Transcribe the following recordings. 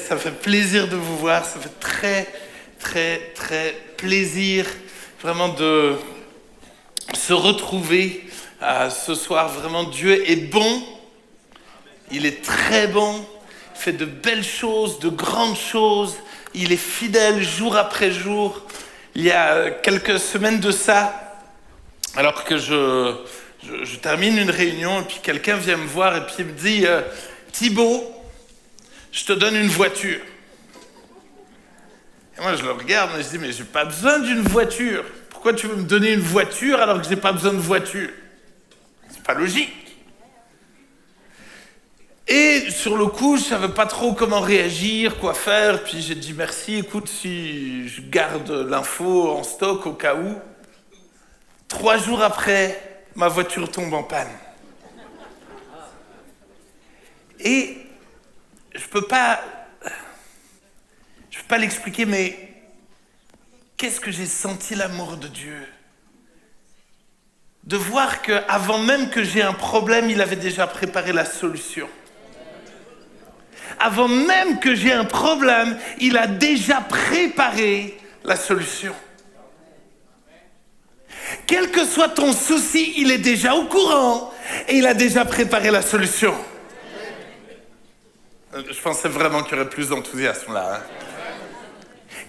ça fait plaisir de vous voir, ça fait très, très, très plaisir vraiment de se retrouver ce soir. Vraiment, Dieu est bon, il est très bon, il fait de belles choses, de grandes choses, il est fidèle jour après jour. Il y a quelques semaines de ça, alors que je termine une réunion et puis quelqu'un vient me voir et puis il me dit « Thibaut, je te donne une voiture. » Et moi je le regarde et je dis « Mais j'ai pas besoin d'une voiture. Pourquoi tu veux me donner une voiture alors que j'ai pas besoin de voiture? C'est pas logique. » Et sur le coup, je savais pas trop comment réagir, quoi faire. Puis j'ai dit « Merci, écoute, si je garde l'info en stock au cas où. » 3 jours après, ma voiture tombe en panne. Et je peux pas l'expliquer, mais qu'est-ce que j'ai senti l'amour de Dieu? De voir qu'avant même que j'ai un problème, il avait déjà préparé la solution. Avant même que j'ai un problème, il a déjà préparé la solution. Quel que soit ton souci, il est déjà au courant et il a déjà préparé la solution. Je pensais vraiment qu'il y aurait plus d'enthousiasme là. Hein.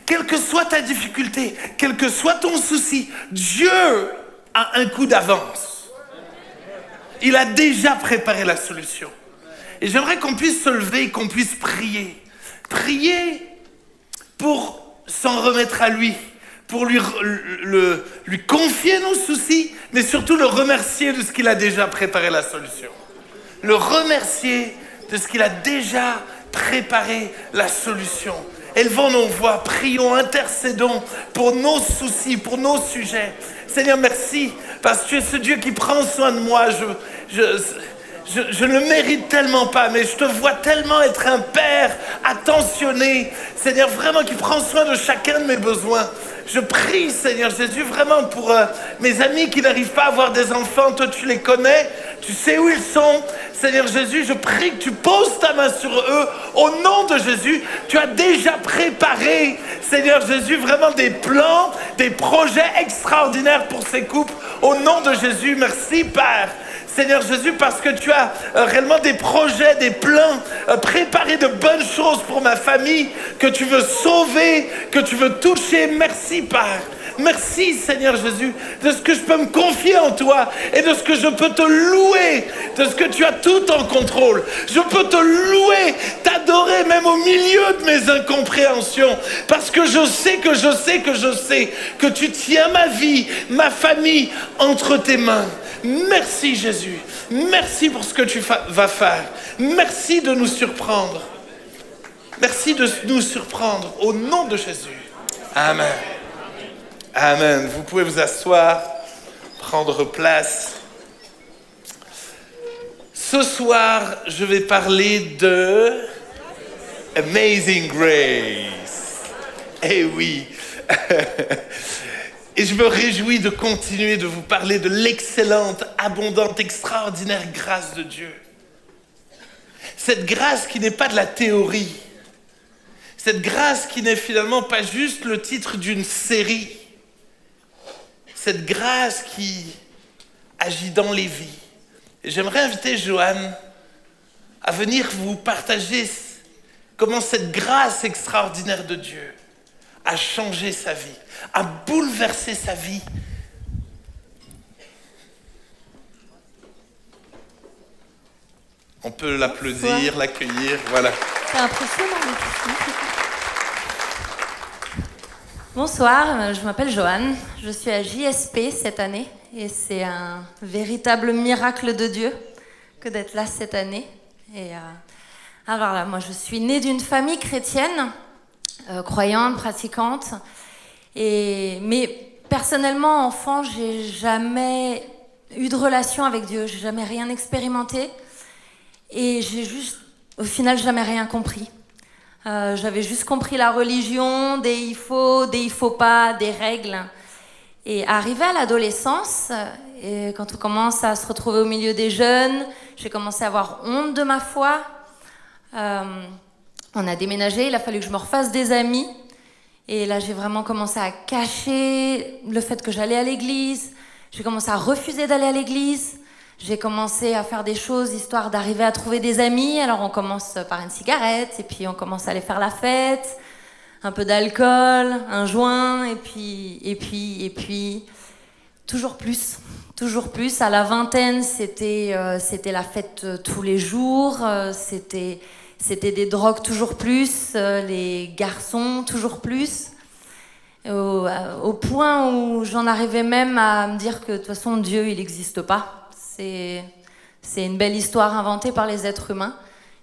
Quelle que soit ta difficulté, quel que soit ton souci, Dieu a un coup d'avance. Il a déjà préparé la solution. Et j'aimerais qu'on puisse se lever et qu'on puisse prier. Prier pour s'en remettre à lui. Pour lui confier nos soucis, mais surtout le remercier de ce qu'il a déjà préparé la solution. Le remercier de ce qu'il a déjà préparé la solution. Élevons nos voix, prions, intercédons pour nos soucis, pour nos sujets. Seigneur, merci, parce que tu es ce Dieu qui prend soin de moi. Je ne le mérite tellement pas, mais je te vois tellement être un père attentionné. Seigneur, vraiment qui prend soin de chacun de mes besoins. Je prie, Seigneur Jésus, vraiment pour mes amis qui n'arrivent pas à avoir des enfants. Toi, tu les connais, tu sais où ils sont. Seigneur Jésus, je prie que tu poses ta main sur eux. Au nom de Jésus, tu as déjà préparé, Seigneur Jésus, vraiment des plans, des projets extraordinaires pour ces couples. Au nom de Jésus, merci, Père. Seigneur Jésus, parce que tu as réellement des projets, des plans, préparé de bonnes choses pour ma famille, que tu veux sauver, que tu veux toucher. Merci, Père. Merci, Seigneur Jésus, de ce que je peux me confier en toi et de ce que je peux te louer, de ce que tu as tout en contrôle. Je peux te louer, t'adorer même au milieu de mes incompréhensions, parce que je sais que tu tiens ma vie, ma famille entre tes mains. Merci Jésus, merci pour ce que tu vas faire. Merci de nous surprendre. Merci de nous surprendre au nom de Jésus. Amen. Amen. Vous pouvez vous asseoir, prendre place. Ce soir, je vais parler de Amazing Grace. Eh oui. Et je me réjouis de continuer de vous parler de l'excellente, abondante, extraordinaire grâce de Dieu. Cette grâce qui n'est pas de la théorie. Cette grâce qui n'est finalement pas juste le titre d'une série. Cette grâce qui agit dans les vies. Et j'aimerais inviter Joanne à venir vous partager comment cette grâce extraordinaire de Dieu a changé sa vie, a bouleversé sa vie. On peut l'applaudir, l'accueillir, voilà. C'est impressionnant. Bonsoir, je m'appelle Joanne, je suis à JSP cette année et c'est un véritable miracle de Dieu que d'être là cette année. Et alors là, moi je suis née d'une famille chrétienne, croyante, pratiquante, mais personnellement, enfant, j'ai jamais eu de relation avec Dieu, j'ai jamais rien expérimenté et j'ai juste, au final, jamais rien compris. J'avais juste compris la religion, des il faut pas, des règles. Et arrivé à l'adolescence, et quand on commence à se retrouver au milieu des jeunes, j'ai commencé à avoir honte de ma foi. On a déménagé, il a fallu que je me refasse des amis. Et là, j'ai vraiment commencé à cacher le fait que j'allais à l'église. J'ai commencé à refuser d'aller à l'église. J'ai commencé à faire des choses histoire d'arriver à trouver des amis. Alors, on commence par une cigarette, et puis on commence à aller faire la fête, un peu d'alcool, un joint, et puis, toujours plus. Toujours plus. À la vingtaine, c'était la fête tous les jours. C'était des drogues toujours plus. Les garçons toujours plus. Au point où j'en arrivais même à me dire que de toute façon, Dieu, il n'existe pas. C'est une belle histoire inventée par les êtres humains.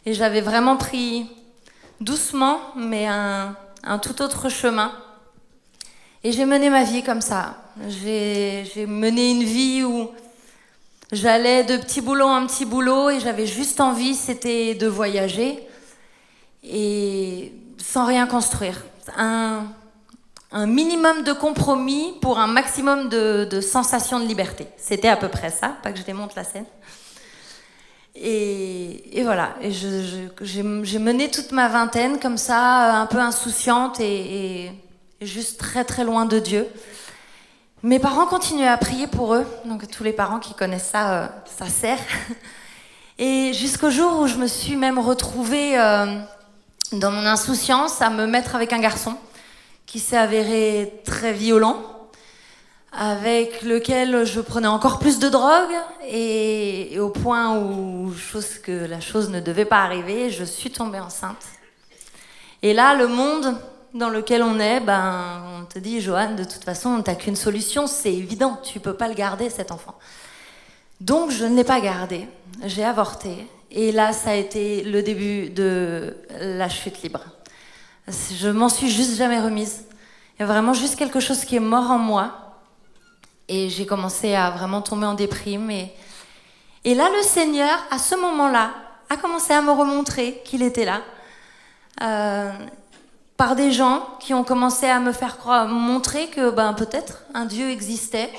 Et j'avais vraiment pris doucement, mais un tout autre chemin. Et j'ai mené ma vie comme ça. J'ai mené une vie où j'allais de petit boulot en petit boulot et j'avais juste envie, c'était de voyager et sans rien construire. Un minimum de compromis pour un maximum de sensations de liberté. C'était à peu près ça, pas que je démonte la scène. Et voilà, et j'ai mené toute ma vingtaine comme ça, un peu insouciante et juste très très loin de Dieu. Mes parents continuaient à prier pour eux, donc tous les parents qui connaissent ça, ça sert. Et jusqu'au jour où je me suis même retrouvée dans mon insouciance à me mettre avec un garçon qui s'est avéré très violent, avec lequel je prenais encore plus de drogue et au point où la chose ne devait pas arriver, je suis tombée enceinte. Et là, le monde dans lequel on est, on te dit, Joanne, de toute façon, t'as qu'une solution, c'est évident, tu peux pas le garder, cet enfant. Donc, je ne l'ai pas gardé, j'ai avorté. Et là, ça a été le début de la chute libre. Je m'en suis juste jamais remise. Il y a vraiment juste quelque chose qui est mort en moi. Et j'ai commencé à vraiment tomber en déprime. Et là, le Seigneur, à ce moment-là, a commencé à me remontrer qu'il était là. Par des gens qui ont commencé à me faire montrer que peut-être un Dieu existait.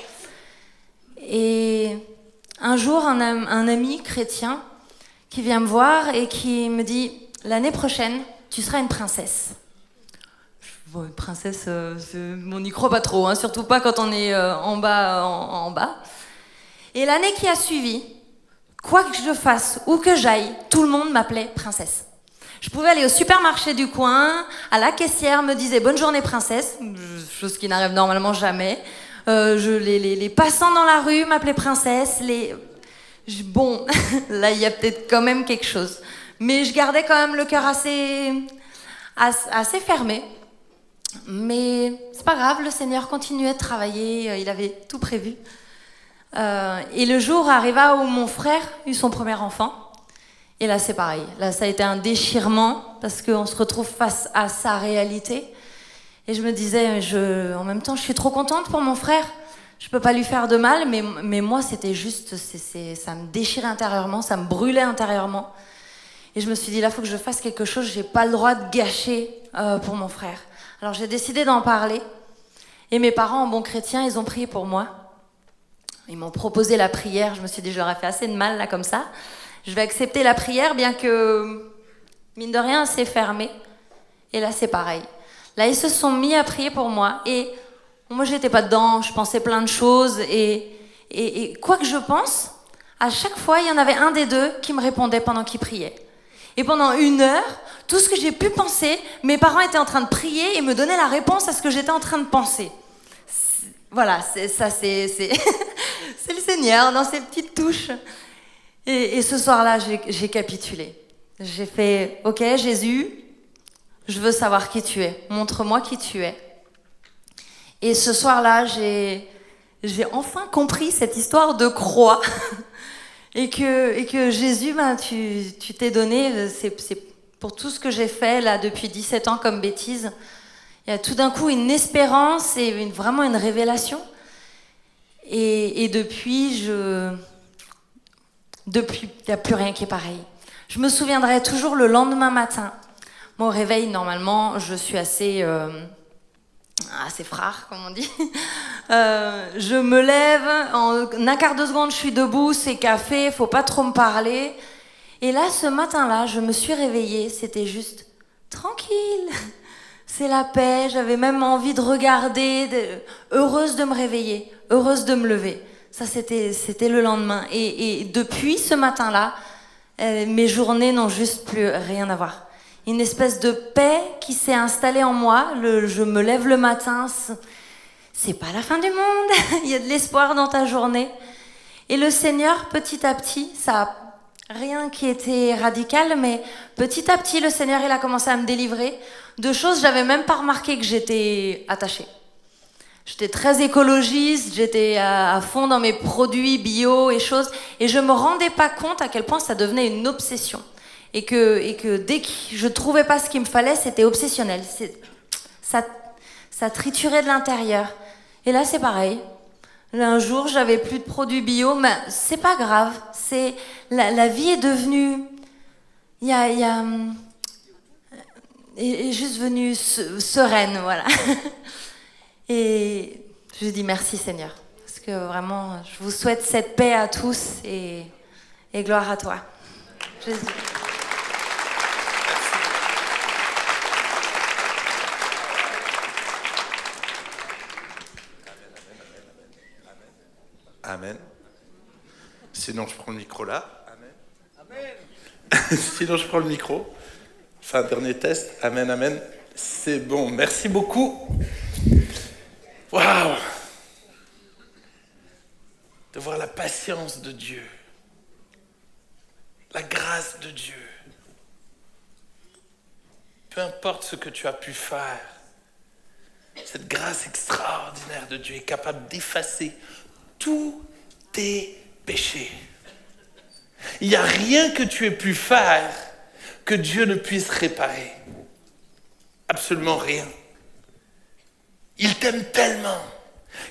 Et un jour, un ami chrétien qui vient me voir et qui me dit « L'année prochaine, tu seras une princesse ». Bon, une princesse, on n'y croit pas trop, hein, surtout pas quand on est en bas. Et l'année qui a suivi, quoi que je fasse, où que j'aille, tout le monde m'appelait princesse. Je pouvais aller au supermarché du coin, à la caissière me disait « Bonne journée princesse », chose qui n'arrive normalement jamais. Les passants dans la rue m'appelaient princesse. Bon, là il y a peut-être quand même quelque chose. Mais je gardais quand même le cœur assez fermé. Mais c'est pas grave, le Seigneur continuait de travailler, il avait tout prévu. Et le jour arriva où mon frère eut son premier enfant. Et là, c'est pareil. Là, ça a été un déchirement parce qu'on se retrouve face à sa réalité. Et je me disais, en même temps, je suis trop contente pour mon frère. Je peux pas lui faire de mal, mais moi, c'était juste, ça me déchirait intérieurement, ça me brûlait intérieurement. Et je me suis dit, là, il faut que je fasse quelque chose. J'ai pas le droit de gâcher pour mon frère. Alors, j'ai décidé d'en parler. Et mes parents, en bons chrétiens, ils ont prié pour moi. Ils m'ont proposé la prière. Je me suis dit, j'aurais fait assez de mal, là, comme ça. Je vais accepter la prière, bien que, mine de rien, c'est fermé. Et là, c'est pareil. Là, ils se sont mis à prier pour moi. Et moi, j'étais pas dedans. Je pensais plein de choses. Et quoi que je pense, à chaque fois, il y en avait un des deux qui me répondait pendant qu'il priait. Et pendant 1 heure, tout ce que j'ai pu penser, mes parents étaient en train de prier et me donnaient la réponse à ce que j'étais en train de penser. Voilà, c'est le Seigneur dans ses petites touches. Et ce soir-là, j'ai capitulé. J'ai fait « Ok, Jésus, je veux savoir qui tu es. Montre-moi qui tu es. » Et ce soir-là, j'ai enfin compris cette histoire de croix. et que Jésus, tu t'es donné, c'est pour tout ce que j'ai fait là depuis 17 ans comme bêtise. Il y a tout d'un coup une espérance et vraiment une révélation. Et depuis, il n'y a plus rien qui est pareil. Je me souviendrai toujours le lendemain matin. Moi, au réveil, normalement, je suis assez frare, comme on dit. Je me lève, en un quart de seconde, je suis debout, c'est café, faut pas trop me parler. Et là, ce matin-là, je me suis réveillée, c'était juste tranquille, c'est la paix. J'avais même envie de regarder, heureuse de me réveiller, heureuse de me lever. Ça, c'était le lendemain. Et depuis ce matin-là, mes journées n'ont juste plus rien à voir. Une espèce de paix qui s'est installée en moi. Je me lève le matin, c'est pas la fin du monde. Il y a de l'espoir dans ta journée. Et le Seigneur, petit à petit, ça a rien qui était radical, mais petit à petit, le Seigneur, il a commencé à me délivrer de choses, j'avais même pas remarqué que j'étais attachée. J'étais très écologiste, j'étais à fond dans mes produits bio et choses, et je me rendais pas compte à quel point ça devenait une obsession. Et que dès que je trouvais pas ce qu'il me fallait, c'était obsessionnel. Ça triturait de l'intérieur. Et là, c'est pareil. Un jour, j'avais plus de produits bio, mais c'est pas grave. La vie est devenue, est juste venue sereine, voilà. Et je dis merci Seigneur, parce que vraiment, je vous souhaite cette paix à tous et gloire à toi, Jésus. Amen. Sinon, je prends le micro là. Amen. Sinon, je prends le micro. Enfin, dernier test. Amen, amen. C'est bon. Merci beaucoup. Waouh! De voir la patience de Dieu. La grâce de Dieu. Peu importe ce que tu as pu faire, cette grâce extraordinaire de Dieu est capable d'effacer tous tes péchés. Il n'y a rien que tu aies pu faire que Dieu ne puisse réparer. Absolument rien. Il t'aime tellement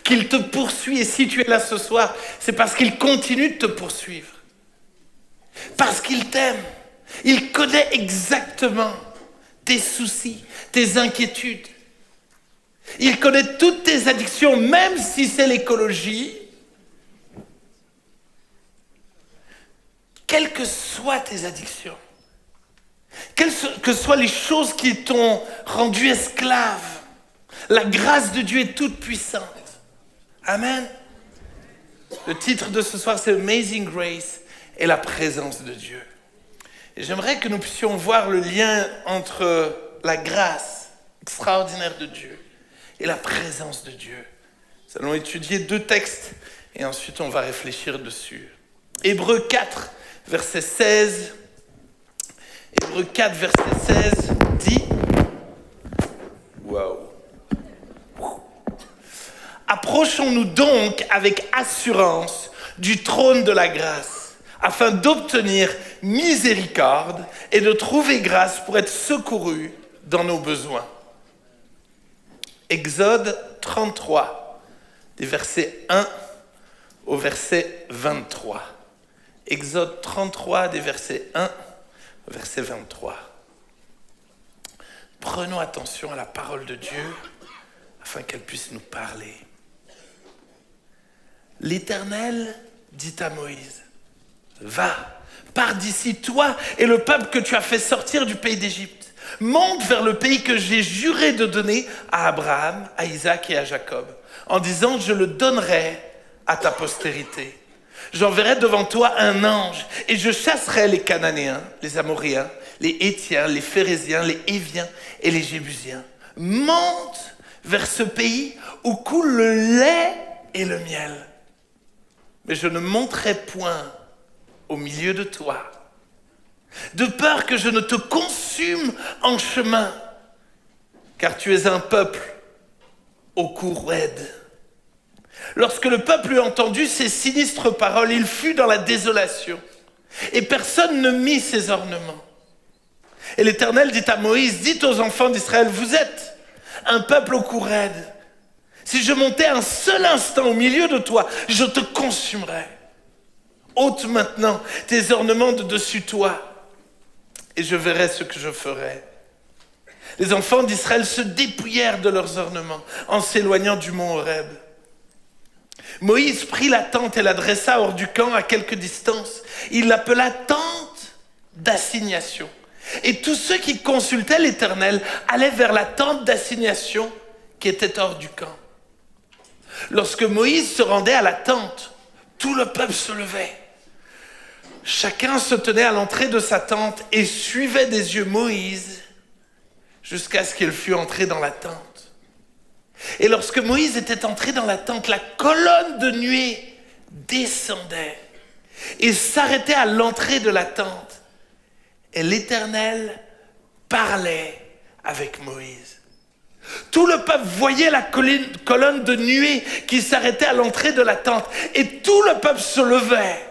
qu'il te poursuit. Et si tu es là ce soir, c'est parce qu'il continue de te poursuivre. Parce qu'il t'aime. Il connaît exactement tes soucis, tes inquiétudes. Il connaît toutes tes addictions, même si c'est l'écologie. Quelles que soient tes addictions, quelles que soient les choses qui t'ont rendu esclave, la grâce de Dieu est toute puissante. Amen. Le titre de ce soir, c'est Amazing Grace et la présence de Dieu. Et j'aimerais que nous puissions voir le lien entre la grâce extraordinaire de Dieu et la présence de Dieu. Nous allons étudier 2 textes et ensuite on va réfléchir dessus. Hébreux 4, verset 16. Hébreux 4, verset 16 dit... Waouh! Approchons-nous donc avec assurance du trône de la grâce, afin d'obtenir miséricorde et de trouver grâce pour être secourus dans nos besoins. Exode 33, des versets 1 au verset 23. Exode 33, des versets 1 au verset 23. Prenons attention à la parole de Dieu afin qu'elle puisse nous parler. L'Éternel dit à Moïse, « Va, pars d'ici, toi et le peuple que tu as fait sortir du pays d'Égypte. Monte vers le pays que j'ai juré de donner à Abraham, à Isaac et à Jacob, en disant, je le donnerai à ta postérité. J'enverrai devant toi un ange et je chasserai les Cananéens, les Amoréens, les Héthiens, les Phéréziens, les Héviens et les Jébusiens. Monte vers ce pays où coule le lait et le miel. Mais je ne monterai point au milieu de toi, de peur que je ne te consume en chemin, car tu es un peuple au cou raide. » Lorsque le peuple eut entendu ces sinistres paroles, il fut dans la désolation, et personne ne mit ses ornements. Et l'Éternel dit à Moïse, « Dites aux enfants d'Israël, vous êtes un peuple au cou raide. Si je montais un seul instant au milieu de toi, je te consumerais. Ôte maintenant tes ornements de dessus toi, et je verrai ce que je ferai. » Les enfants d'Israël se dépouillèrent de leurs ornements en s'éloignant du mont Horeb. Moïse prit la tente et la dressa hors du camp à quelque distance. Il l'appela tente d'assignation. Et tous ceux qui consultaient l'Éternel allaient vers la tente d'assignation qui était hors du camp. Lorsque Moïse se rendait à la tente, tout le peuple se levait. Chacun se tenait à l'entrée de sa tente et suivait des yeux Moïse jusqu'à ce qu'il fût entré dans la tente. Et lorsque Moïse était entré dans la tente, la colonne de nuée descendait et s'arrêtait à l'entrée de la tente. Et l'Éternel parlait avec Moïse. Tout le peuple voyait la colonne de nuée qui s'arrêtait à l'entrée de la tente. Et tout le peuple se levait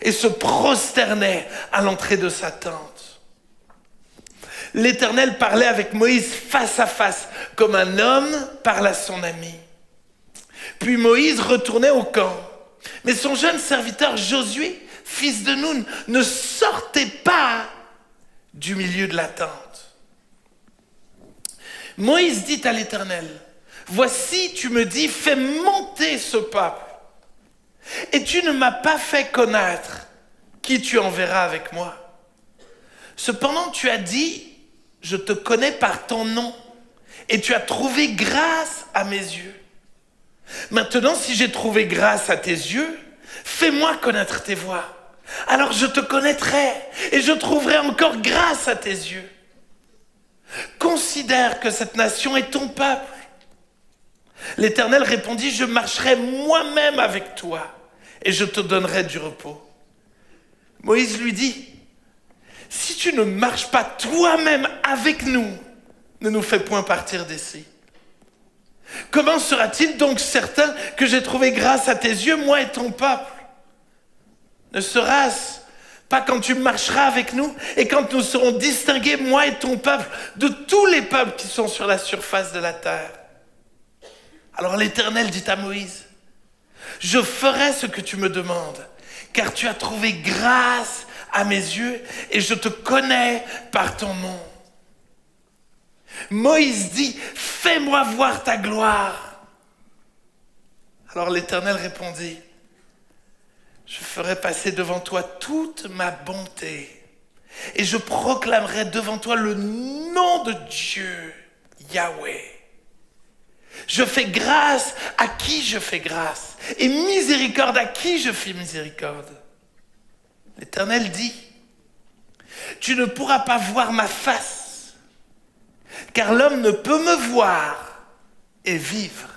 et se prosternait à l'entrée de sa tente. L'Éternel parlait avec Moïse face à face, comme un homme parle à son ami. Puis Moïse retournait au camp. Mais son jeune serviteur Josué, fils de Nun, ne sortait pas du milieu de la tente. Moïse dit à l'Éternel, « Voici, tu me dis, fais monter ce peuple. Et tu ne m'as pas fait connaître qui tu enverras avec moi. Cependant, tu as dit, je te connais par ton nom, et tu as trouvé grâce à mes yeux. Maintenant, si j'ai trouvé grâce à tes yeux, fais-moi connaître tes voies. Alors je te connaîtrai, et je trouverai encore grâce à tes yeux. Considère que cette nation est ton peuple. » L'Éternel répondit, « Je marcherai moi-même avec toi, et je te donnerai du repos. » Moïse lui dit, « Si tu ne marches pas toi-même avec nous, ne nous fais point partir d'ici. Comment sera-t-il donc certain que j'ai trouvé grâce à tes yeux, moi et ton peuple? Ne sera-ce pas quand tu marcheras avec nous et quand nous serons distingués, moi et ton peuple, de tous les peuples qui sont sur la surface de la terre? » Alors l'Éternel dit à Moïse, « Je ferai ce que tu me demandes, car tu as trouvé grâce à mes yeux et je te connais par ton nom. » Moïse dit, « Fais-moi voir ta gloire. » Alors l'Éternel répondit, « Je ferai passer devant toi toute ma bonté et je proclamerai devant toi le nom de Dieu, Yahweh. Je fais grâce à qui je fais grâce et miséricorde à qui je fais miséricorde. » L'Éternel dit, « Tu ne pourras pas voir ma face, car l'homme ne peut me voir et vivre. »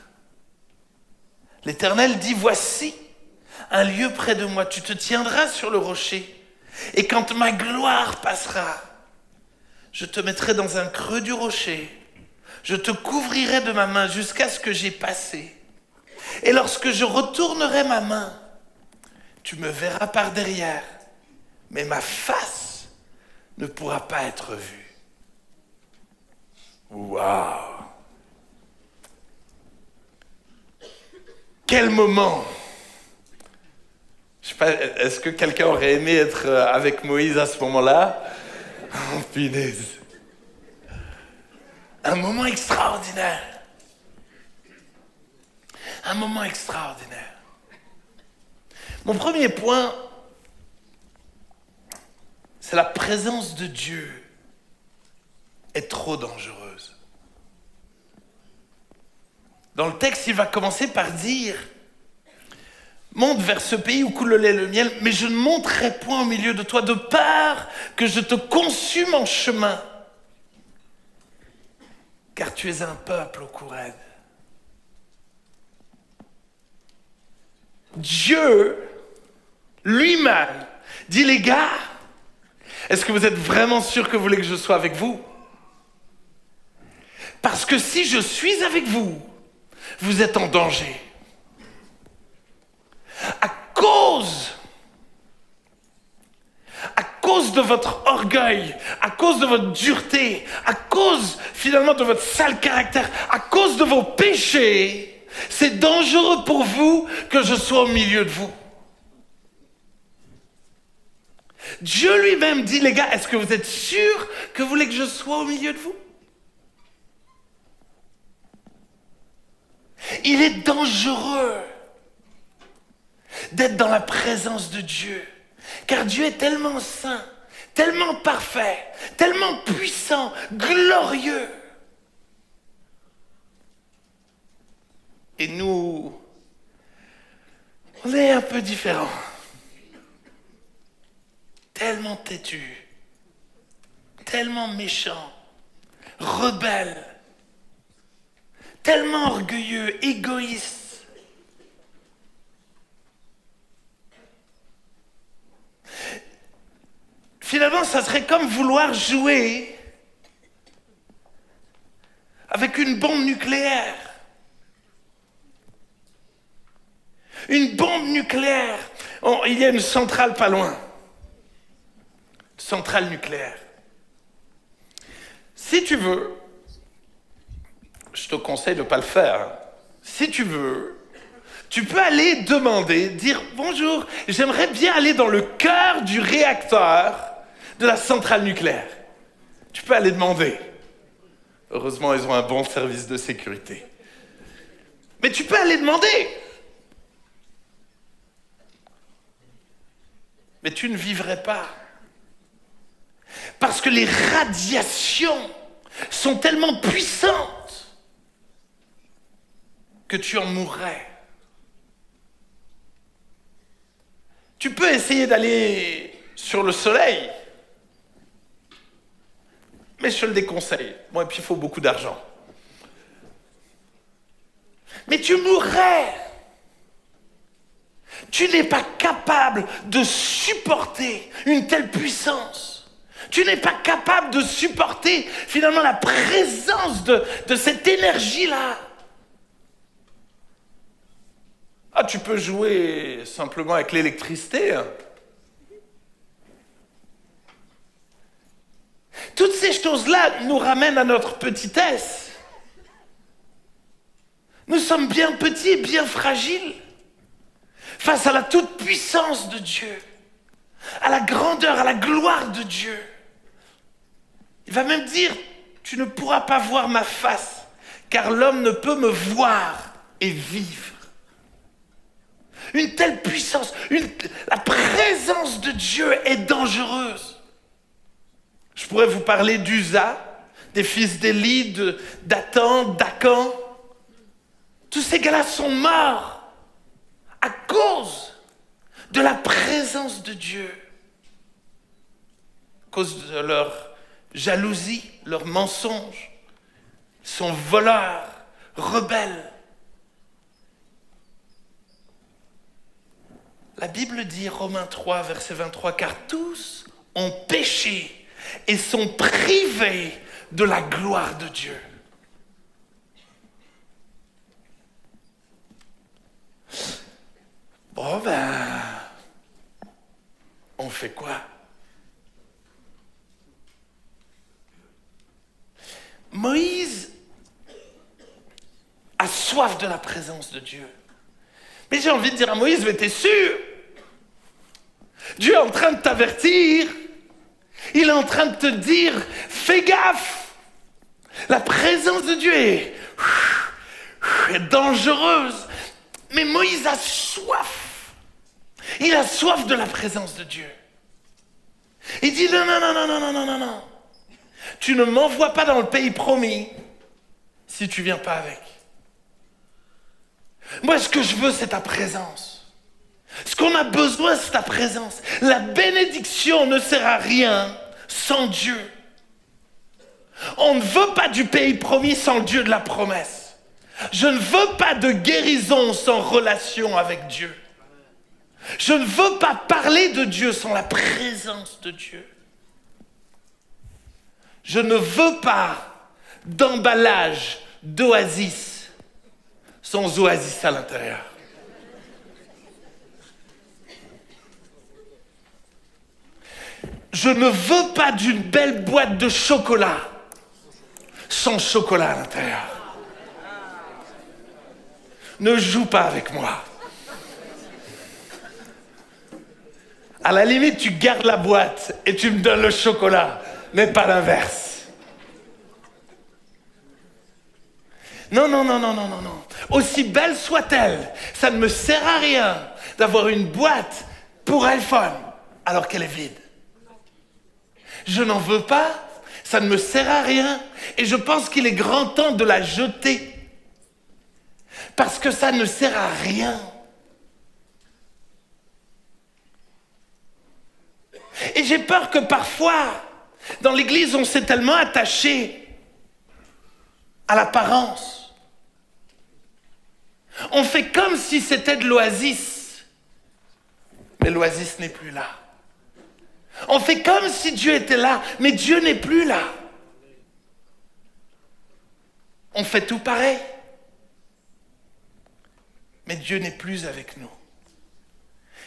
L'Éternel dit, « Voici un lieu près de moi, tu te tiendras sur le rocher, et quand ma gloire passera, je te mettrai dans un creux du rocher, je te couvrirai de ma main jusqu'à ce que j'aie passé. Et lorsque je retournerai ma main, tu me verras par derrière, mais ma face ne pourra pas être vue. » Waouh! Quel moment! Je sais pas, est-ce que quelqu'un aurait aimé être avec Moïse à ce moment-là? Oh, punaise! Un moment extraordinaire. Un moment extraordinaire. Mon premier point, c'est la présence de Dieu est trop dangereuse. Dans le texte, il va commencer par dire, « Monte vers ce pays où coule le lait et le miel, mais je ne monterai point au milieu de toi, de peur que je te consume en chemin. Car tu es un peuple au cou raide. » Dieu lui-même dit, « Les gars, est-ce que vous êtes vraiment sûrs que vous voulez que je sois avec vous? Parce que si je suis avec vous, vous êtes en danger. À cause de votre orgueil, à cause de votre dureté, à cause finalement de votre sale caractère, à cause de vos péchés, c'est dangereux pour vous que je sois au milieu de vous. » Dieu lui-même dit, « Les gars, est-ce que vous êtes sûrs que vous voulez que je sois au milieu de vous? » Il est dangereux d'être dans la présence de Dieu, car Dieu est tellement saint, tellement parfait, tellement puissant, glorieux. Et nous, on est un peu différents. Tellement têtus, tellement méchants, rebelles, tellement orgueilleux, égoïstes. Finalement, ça serait comme vouloir jouer avec une bombe nucléaire. Une bombe nucléaire. Il y a une centrale pas loin. Centrale nucléaire. Si tu veux, je te conseille de ne pas le faire. Si tu veux, tu peux aller demander, dire « Bonjour, j'aimerais bien aller dans le cœur du réacteur de la centrale nucléaire. » Tu peux aller demander. Heureusement, ils ont un bon service de sécurité. Mais tu peux aller demander. Mais tu ne vivrais pas. Parce que les radiations sont tellement puissantes que tu en mourrais. Tu peux essayer d'aller sur le soleil, mais je te le déconseille. Bon, et puis il faut beaucoup d'argent. Mais tu mourrais. Tu n'es pas capable de supporter une telle puissance. Tu n'es pas capable de supporter finalement la présence de cette énergie-là. Ah, tu peux jouer simplement avec l'électricité. Toutes ces choses-là nous ramènent à notre petitesse. Nous sommes bien petits et bien fragiles face à la toute-puissance de Dieu, à la grandeur, à la gloire de Dieu. Il va même dire, tu ne pourras pas voir ma face, car l'homme ne peut me voir et vivre. Une telle puissance, la présence de Dieu est dangereuse. Je pourrais vous parler d'Uza, des fils d'Élie, d'Athan, d'Akan. Tous ces gars-là sont morts à cause de la présence de Dieu, à cause de leur jalousie, leur mensonge. Ils sont voleurs, rebelles. La Bible dit, Romains 3, verset 23, car tous ont péché et sont privés de la gloire de Dieu. Bon on fait quoi? Moïse a soif de la présence de Dieu. Mais j'ai envie de dire à Moïse, mais t'es sûr? Dieu est en train de t'avertir. Il est en train de te dire, fais gaffe. La présence de Dieu est dangereuse. Mais Moïse a soif. Il a soif de la présence de Dieu. Il dit, non. Tu ne m'envoies pas dans le pays promis si tu ne viens pas avec. Moi, ce que je veux, c'est ta présence. Ce qu'on a besoin, c'est ta présence. La bénédiction ne sert à rien sans Dieu. On ne veut pas du pays promis sans le Dieu de la promesse. Je ne veux pas de guérison sans relation avec Dieu. Je ne veux pas parler de Dieu sans la présence de Dieu. Je ne veux pas d'emballage d'oasis sans oasis à l'intérieur. Je ne veux pas d'une belle boîte de chocolat sans chocolat à l'intérieur. Ne joue pas avec moi. À la limite, tu gardes la boîte et tu me donnes le chocolat, mais pas l'inverse. Non. Aussi belle soit-elle, ça ne me sert à rien d'avoir une boîte pour iPhone alors qu'elle est vide. Je n'en veux pas, ça ne me sert à rien, et je pense qu'il est grand temps de la jeter. Parce que ça ne sert à rien. Et j'ai peur que parfois, dans l'Église, on s'est tellement attaché à l'apparence. On fait comme si c'était de l'oasis, mais l'oasis n'est plus là. On fait comme si Dieu était là, mais Dieu n'est plus là. On fait tout pareil, mais Dieu n'est plus avec nous.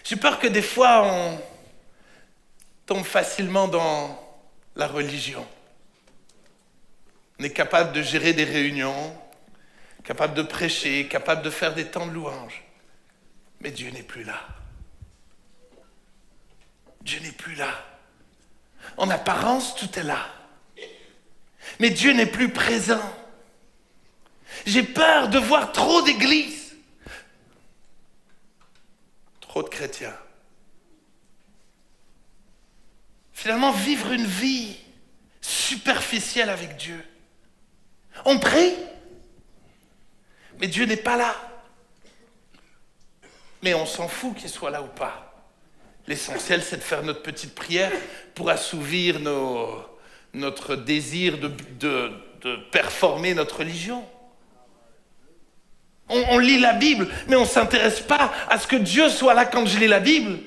J'ai peur que des fois, on tombe facilement dans la religion. On est capable de gérer des réunions, capable de prêcher, capable de faire des temps de louange. Mais Dieu n'est plus là. Dieu n'est plus là. En apparence, tout est là. Mais Dieu n'est plus présent. J'ai peur de voir trop d'églises, trop de chrétiens. Finalement, vivre une vie superficielle avec Dieu. On prie, mais Dieu n'est pas là. Mais on s'en fout qu'il soit là ou pas. L'essentiel, c'est de faire notre petite prière pour assouvir notre désir de performer notre religion. On lit la Bible, mais on ne s'intéresse pas à ce que Dieu soit là quand je lis la Bible.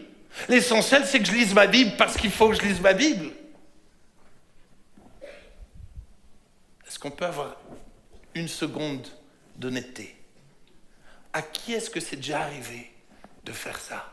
L'essentiel, c'est que je lise ma Bible parce qu'il faut que je lise ma Bible. Est-ce qu'on peut avoir une seconde d'honnêteté? À qui est-ce que c'est déjà arrivé de faire ça?